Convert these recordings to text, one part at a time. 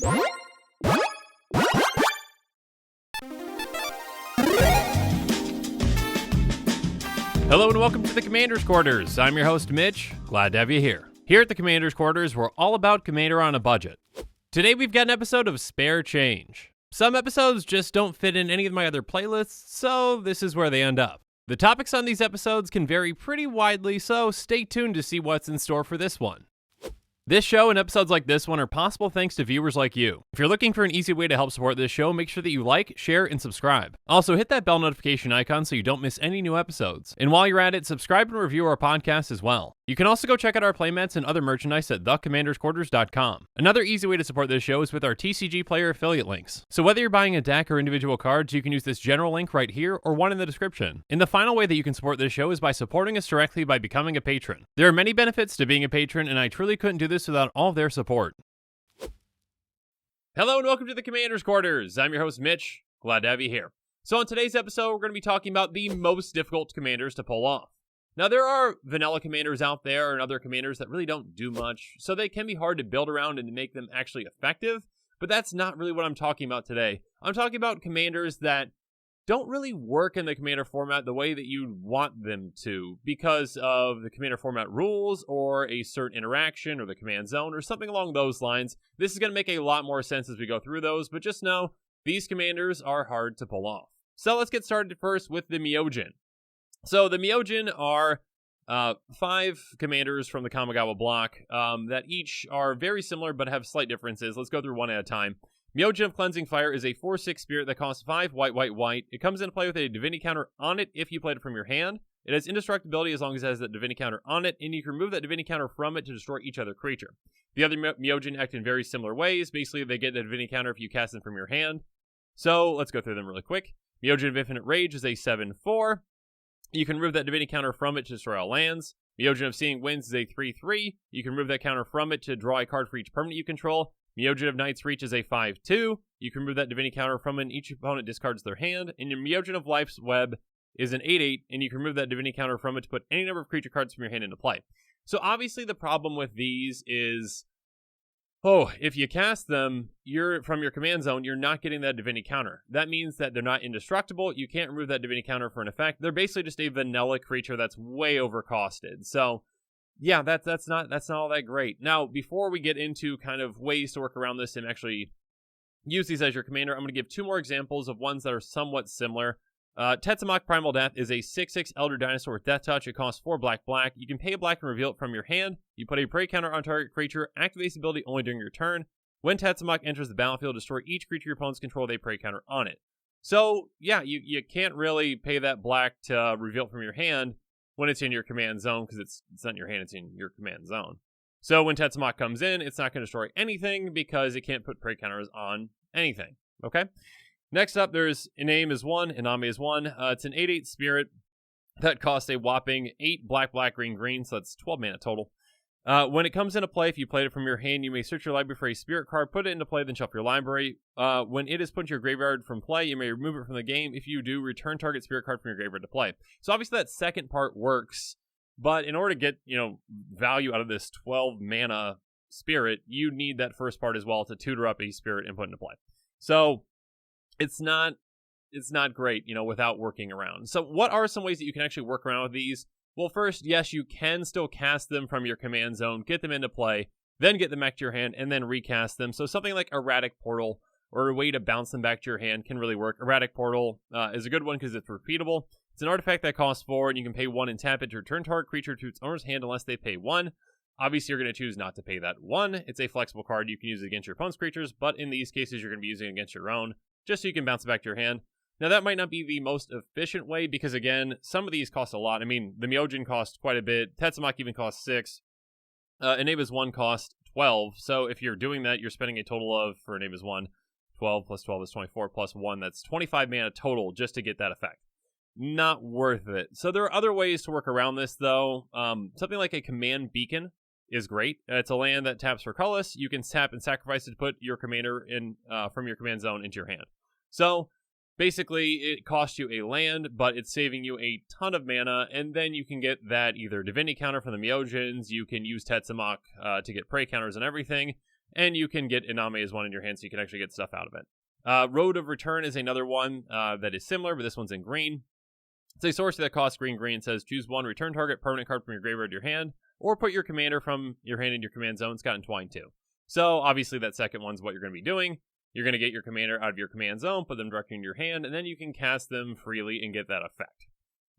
Hello and welcome to the Commander's Quarters. I'm your host, Mitch. Glad to have you here. Here at the Commander's Quarters, we're all about Commander on a budget. Today we've got an episode of Spare Change. Some episodes just don't fit in any of my other playlists, so this is where they end up. The topics on these episodes can vary pretty widely, so stay tuned to see what's in store for this one. This show and episodes like this one are possible thanks to viewers like you. If you're looking for an easy way to help support this show, make sure that you like, share, and subscribe. Also, hit that bell notification icon so you don't miss any new episodes. And while you're at it, subscribe and review our podcast as well. You can also go check out our playmats and other merchandise at thecommandersquarters.com. Another easy way to support this show is with our TCG player affiliate links. So whether you're buying a deck or individual cards, you can use this general link right here or one in the description. And the final way that you can support this show is by supporting us directly by becoming a patron. There are many benefits to being a patron, and I truly couldn't do this without all of their support. Hello and welcome to the Commander's Quarters. I'm your host, Mitch. Glad to have you here. So on today's episode, we're going to be talking about the most difficult commanders to pull off. Now, there are vanilla commanders out there and other commanders that really don't do much, so they can be hard to build around and to make them actually effective, but that's not really what I'm talking about today. I'm talking about commanders that don't really work in the commander format the way that you'd want them to because of the commander format rules or a certain interaction or the command zone or something along those lines. This is going to make a lot more sense as we go through those, but just know these commanders are hard to pull off. So let's get started first with the Myojin. So the Myojin are 5 commanders from the Kamigawa block that each are very similar but have slight differences. Let's go through one at a time. Myojin of Cleansing Fire is a 4/6 spirit that costs 5 white, white, white. It comes into play with a divinity counter on it if you played it from your hand. It has indestructibility as long as it has that divinity counter on it, and you can remove that divinity counter from it to destroy each other creature. The other Myojin act in very similar ways. Basically, they get the divinity counter if you cast them from your hand. So let's go through them really quick. Myojin of Infinite Rage is a 7/4. You can remove that divinity counter from it to destroy all lands. Myojin of Seeing Winds is a 3/3. You can remove that counter from it to draw a card for each permanent you control. Myojin of Night's Reach is a 5/2. You can remove that divinity counter from it and each opponent discards their hand. And your Myojin of Life's Web is an 8/8, and you can remove that divinity counter from it to put any number of creature cards from your hand into play. So obviously the problem with these is, if you cast them from your command zone, you're not getting that divinity counter. That means that they're not indestructible. You can't remove that divinity counter for an effect. They're basically just a vanilla creature that's way overcosted. So yeah, that's not all that great. Now, before we get into kind of ways to work around this and actually use these as your commander, I'm going to give 2 more examples of ones that are somewhat similar. Tetsamok Primal Death is a 6/6 Elder Dinosaur with Death Touch. It costs 4 black, black. You can pay a black and reveal it from your hand. You put a prey counter on target creature, activate this ability only during your turn. When Tetsamok enters the battlefield, destroy each creature your opponents control with a prey counter on it. So, yeah, you can't really pay that black to reveal it from your hand when it's in your command zone, because it's not in your hand, it's in your command zone. So when Tetsamok comes in, it's not going to destroy anything because it can't put prey counters on anything, okay? Next up, there's Iname is 1, Iname is 1. It's an 8/8 spirit that costs a whopping 8 black, black, green, green, so that's 12 mana total. When it comes into play, if you played it from your hand, you may search your library for a spirit card, put it into play, then shuffle your library. When it is put into your graveyard from play, you may remove it from the game. If you do, return target spirit card from your graveyard to play. So obviously that second part works, but in order to get, value out of this 12 mana spirit, you need that first part as well to tutor up a spirit and put into play. So it's not great, without working around. So what are some ways that you can actually work around with these? Well, first, yes, you can still cast them from your command zone, get them into play, then get them back to your hand, and then recast them. So something like Erratic Portal or a way to bounce them back to your hand can really work. Erratic Portal is a good one because it's repeatable. It's an artifact that costs 4, and you can pay 1 and tap it to return target creature to its owner's hand unless they pay 1. Obviously, you're going to choose not to pay that 1. It's a flexible card. You can use it against your opponent's creatures, but in these cases, you're going to be using it against your own, just so you can bounce it back to your hand. Now, that might not be the most efficient way because, again, some of these cost a lot. I mean, the Myojin cost quite a bit. Tetsamok even costs 6. Enaba's 1 cost 12. So if you're doing that, you're spending a total of, for Enaba's 1, 12 plus 12 is 24 plus 1. That's 25 mana total just to get that effect. Not worth it. So there are other ways to work around this, though. Something like a Command Beacon is great. It's a land that taps for colorless. You can tap and sacrifice it to put your commander in from your command zone into your hand. So basically, it costs you a land, but it's saving you a ton of mana, and then you can get that either divinity counter from the Myojins, you can use Tetsamok to get prey counters and everything, and you can get Iname as one in your hand, so you can actually get stuff out of it. Road of Return is another one that is similar, but this one's in green. It's a sorcery that costs green. It says choose one, return target permanent card from your graveyard to your hand, or put your commander from your hand in your command zone. It's got Entwined too. So obviously that second one's what you're going to be doing. You're going to get your commander out of your command zone, put them directly in your hand, and then you can cast them freely and get that effect.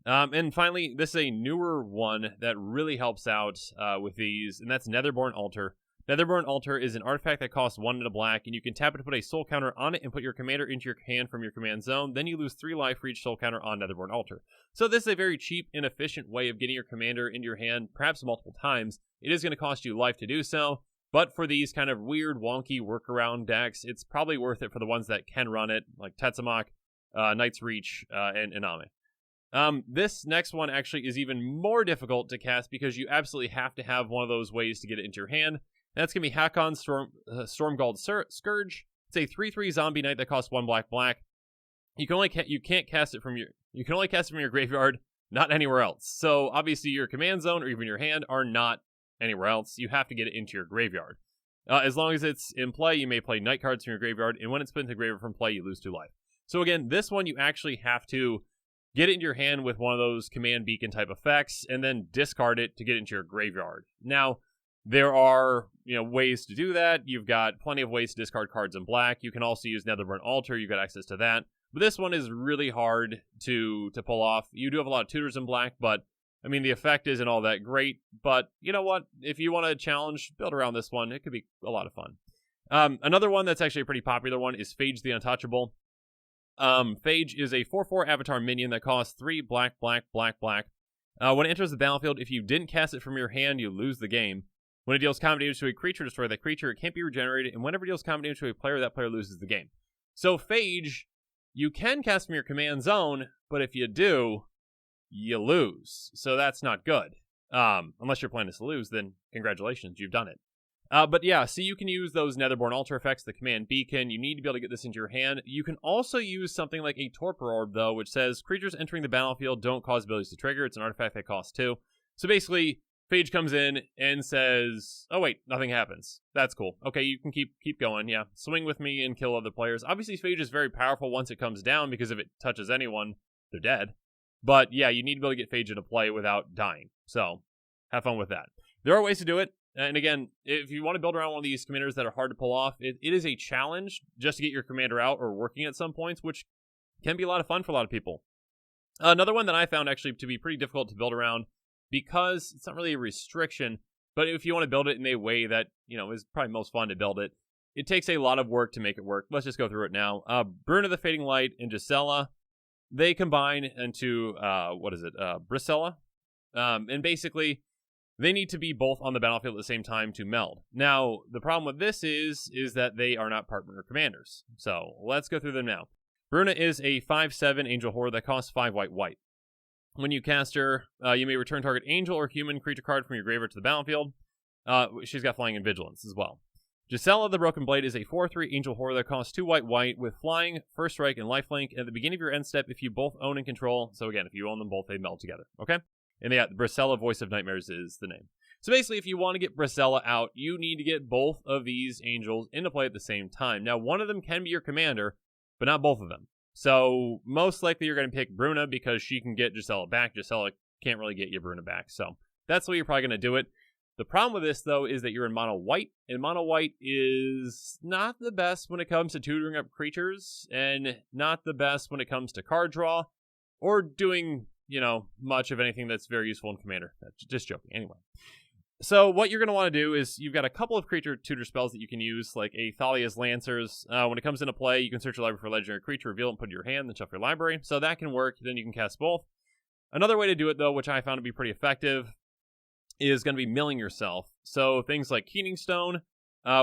And finally, this is a newer one that really helps out with these, and that's Netherborn Altar. Netherborn Altar is an artifact that costs 1 and a black, and you can tap it to put a soul counter on it and put your commander into your hand from your command zone. Then you lose 3 life for each soul counter on Netherborn Altar. So this is a very cheap and efficient way of getting your commander into your hand, perhaps multiple times. It is going to cost you life to do so, but for these kind of weird, wonky workaround decks, it's probably worth it for the ones that can run it, like Tetsamok, Knight's Reach, and Iname. This next one actually is even more difficult to cast because you absolutely have to have one of those ways to get it into your hand. That's going to be Hakon Stormgald Scourge. It's a 3/3 zombie knight that costs 1 black. You can only cast it from your graveyard, not anywhere else. So obviously your command zone or even your hand are not anywhere else. You have to get it into your graveyard. As long as it's in play, you may play knight cards from your graveyard, and when it's put into graveyard from play, you lose 2 life. So again, this one you actually have to get it into your hand with one of those command beacon type effects, and then discard it to get into your graveyard. Now, there are, ways to do that. You've got plenty of ways to discard cards in black. You can also use Netherborn Altar. You've got access to that. But this one is really hard to pull off. You do have a lot of tutors in black, but, the effect isn't all that great. But, you know what? If you want to challenge, build around this one. It could be a lot of fun. Another one that's actually a pretty popular one is Phage the Untouchable. Phage is a 4/4 avatar minion that costs 3 black. When it enters the battlefield, if you didn't cast it from your hand, you lose the game. When it deals combat damage to a creature, destroy that creature. It can't be regenerated, and whenever it deals combat damage to a player, that player loses the game. So Phage, you can cast from your command zone, but if you do, you lose. So that's not good. Unless your plan is to lose, then congratulations, you've done it. But yeah, so you can use those Netherborn Altar effects, the command beacon. You need to be able to get this into your hand. You can also use something like a Torpor Orb, though, which says creatures entering the battlefield don't cause abilities to trigger. It's an artifact that costs 2. So basically, Phage comes in and says, oh wait, nothing happens. That's cool. Okay, you can keep going, yeah. Swing with me and kill other players. Obviously, Phage is very powerful once it comes down, because if it touches anyone, they're dead. But yeah, you need to be able to get Phage into play without dying. So, have fun with that. There are ways to do it. And again, if you want to build around one of these commanders that are hard to pull off, it is a challenge just to get your commander out or working at some points, which can be a lot of fun for a lot of people. Another one that I found actually to be pretty difficult to build around, because it's not really a restriction, but if you want to build it in a way that, is probably most fun to build it, it takes a lot of work to make it work. Let's just go through it now. Bruna the Fading Light and Giselle, they combine into, Brucella. And basically, they need to be both on the battlefield at the same time to meld. Now, the problem with this is that they are not partner commanders. So, let's go through them now. Bruna is a 5/7 Angel Horde that costs 5 white. When you cast her, you may return target angel or human creature card from your graveyard to the battlefield. She's got flying and vigilance as well. Giselle the Broken Blade is a 4/3 Angel Horde that costs 2 white with flying, first strike, and lifelink. At the beginning of your end step, if you both own and control, so again, if you own them both, they meld together, okay? And yeah, Brucella, Voice of Nightmares is the name. So basically, if you want to get Brucella out, you need to get both of these angels into play at the same time. Now, one of them can be your commander, but not both of them. So most likely you're going to pick Bruna because she can get Giselle back. Giselle can't really get you Bruna back. So that's the way you're probably going to do it. The problem with this, though, is that you're in mono white, and mono white is not the best when it comes to tutoring up creatures, and not the best when it comes to card draw, or doing, much of anything that's very useful in Commander. Just joking. Anyway. So what you're going to want to do is you've got a couple of creature tutor spells that you can use, like a Thalia's Lancers. When it comes into play, you can search your library for a legendary creature, reveal it, and put it in your hand, then shuffle your library. So that can work. Then you can cast both. Another way to do it, though, which I found to be pretty effective, is going to be milling yourself. So things like Keening Stone,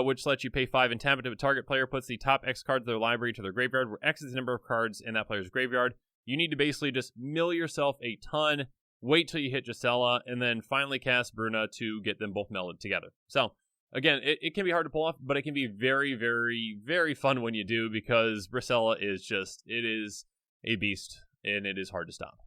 which lets you pay 5 and tap it if a target player puts the top X card of their library to their graveyard, where X is the number of cards in that player's graveyard. You need to basically just mill yourself a ton, wait till you hit Giselle, and then finally cast Bruna to get them both melded together. So, again, it can be hard to pull off, but it can be very, very, very fun when you do, because Brucella is it is a beast, and it is hard to stop.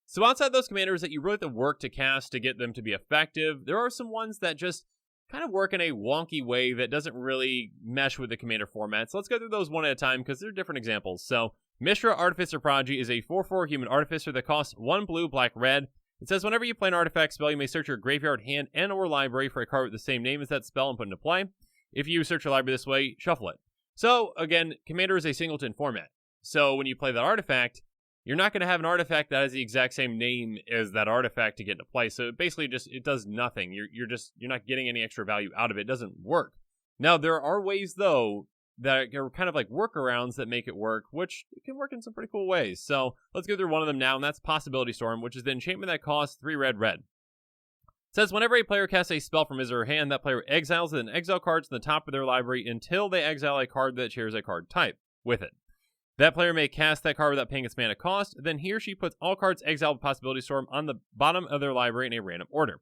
So outside those commanders that you really have to work to cast to get them to be effective, there are some ones that just kind of work in a wonky way that doesn't really mesh with the commander format. So let's go through those one at a time because they're different examples. So Mishra, Artificer, Prodigy is a 4/4 human artificer that costs 1 blue, black, red. It says whenever you play an artifact spell, you may search your graveyard, hand, and or library for a card with the same name as that spell and put it into play. If you search your library this way, shuffle it. So again, commander is a singleton format. So when you play that artifact, you're not going to have an artifact that has the exact same name as that artifact to get into play. So it basically it does nothing. You're not getting any extra value out of it. It doesn't work. Now there are ways though that are kind of like workarounds that make it work, which can work in some pretty cool ways. So let's go through one of them now, and that's Possibility Storm, which is the enchantment that costs 3 red, red. It says whenever a player casts a spell from his or her hand, that player exiles an exile card to the top of their library until they exile a card that shares a card type with it. That player may cast that card without paying its mana cost. Then he or she puts all cards exiled with Possibility Storm on the bottom of their library in a random order.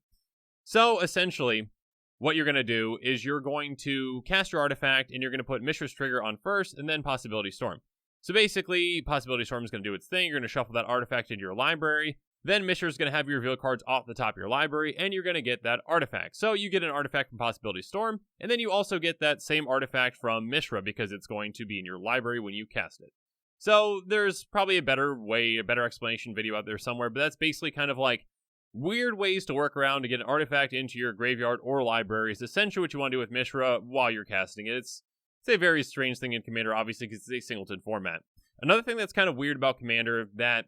So essentially, what you're going to do is you're going to cast your artifact and you're going to put Mishra's trigger on first and then Possibility Storm. So basically, Possibility Storm is going to do its thing. You're going to shuffle that artifact into your library. Then Mishra is going to have your reveal cards off the top of your library, and you're going to get that artifact. So you get an artifact from Possibility Storm, and then you also get that same artifact from Mishra because it's going to be in your library when you cast it. So there's probably a better explanation video out there somewhere, but that's basically kind of like weird ways to work around to get an artifact into your graveyard or library is essentially what you want to do with Mishra while you're casting it. It's a very strange thing in Commander, obviously, because it's a singleton format. Another thing that's kind of weird about Commander that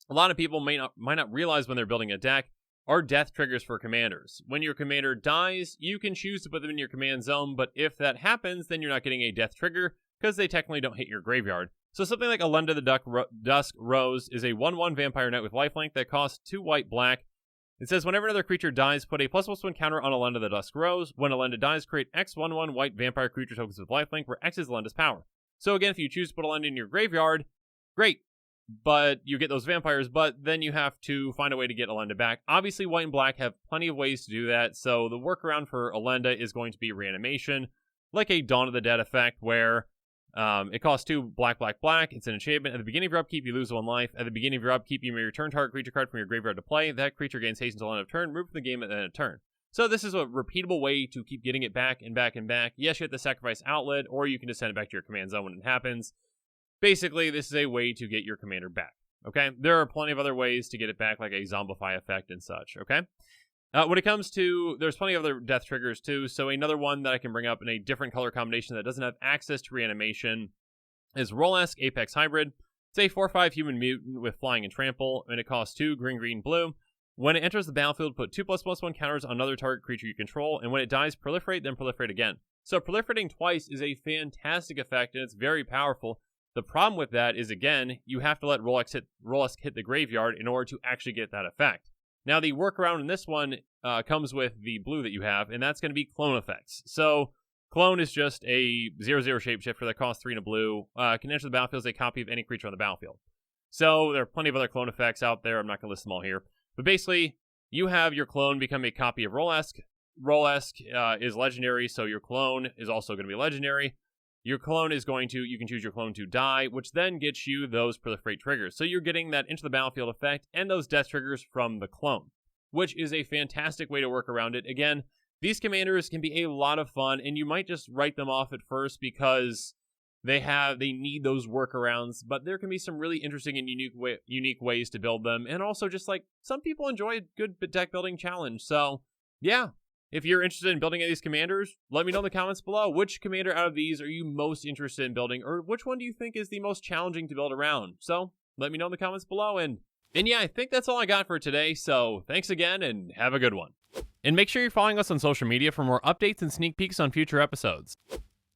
a lot of people might not realize when they're building a deck are death triggers for commanders. When your commander dies, you can choose to put them in your command zone, but if that happens, then you're not getting a death trigger because they technically don't hit your graveyard. So something like Alenda the Dusk Rose is a 1/1 vampire knight with lifelink that costs 2 white, black. It says whenever another creature dies, put a +1/+1 counter on Alenda the Dusk Rose. When Alenda dies, create X 1/1 white vampire creature tokens with lifelink, where X is Alenda's power. So again, if you choose to put Alenda in your graveyard, great. But you get those vampires, but then you have to find a way to get Alenda back. Obviously, white and black have plenty of ways to do that, so the workaround for Alenda is going to be reanimation, like a Dawn of the Dead effect, where it costs 2 black, black, black. It's an enchantment. At the beginning of your upkeep, you lose 1 life. At the beginning of your upkeep, you may return target creature card from your graveyard to play. That creature gains haste until end of turn. Move from the game at the end of turn. So this is a repeatable way to keep getting it back and back and back. Yes, you have to sacrifice outlet, or you can just send it back to your command zone when it happens. Basically, this is a way to get your commander back, okay? There are plenty of other ways to get it back, like a Zombify effect and such, okay? When it comes to, there's plenty of other death triggers too, so another one that I can bring up in a different color combination that doesn't have access to reanimation is Rolesque Apex Hybrid. It's a 4/5 human mutant with flying and trample, and it costs 2 green, green, blue. When it enters the battlefield, put 2 +1/+1 counters on another target creature you control, and when it dies, proliferate, then proliferate again. So proliferating twice is a fantastic effect, and it's very powerful. The problem with that is, again, you have to let Rolesque hit the graveyard in order to actually get that effect. Now, the workaround in this one comes with the blue that you have, and that's going to be clone effects. So, clone is just a 0/0 shapeshifter that costs 3 and a blue. Can enter the battlefield as a copy of any creature on the battlefield. So, there are plenty of other clone effects out there. I'm not going to list them all here. But basically, you have your clone become a copy of Rolesque. Rolesque is legendary, so your clone is also going to be legendary. Your clone is you can choose your clone to die, which then gets you those proliferate triggers. So you're getting that into the battlefield effect and those death triggers from the clone, which is a fantastic way to work around it. Again, these commanders can be a lot of fun, and you might just write them off at first because they need those workarounds, but there can be some really interesting and unique ways to build them, and also just like some people enjoy a good deck building challenge. So yeah. If you're interested in building any of these commanders, let me know in the comments below. Which commander out of these are you most interested in building, or which one do you think is the most challenging to build around? So, let me know in the comments below, and yeah, I think that's all I got for today, so thanks again, and have a good one. And make sure you're following us on social media for more updates and sneak peeks on future episodes.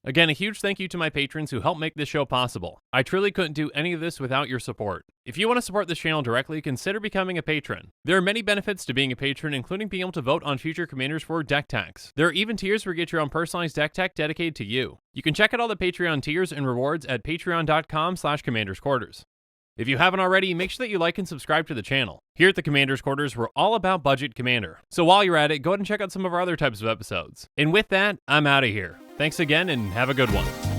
Again, a huge thank you to my patrons who help make this show possible. I truly couldn't do any of this without your support. If you want to support this channel directly, consider becoming a patron. There are many benefits to being a patron, including being able to vote on future commanders for deck tags. There are even tiers where you get your own personalized deck tag dedicated to you. You can check out all the Patreon tiers and rewards at patreon.com/commandersquarters. If you haven't already, make sure that you like and subscribe to the channel. Here at the Commander's Quarters, we're all about budget commander. So while you're at it, go ahead and check out some of our other types of episodes. And with that, I'm out of here. Thanks again, and have a good one.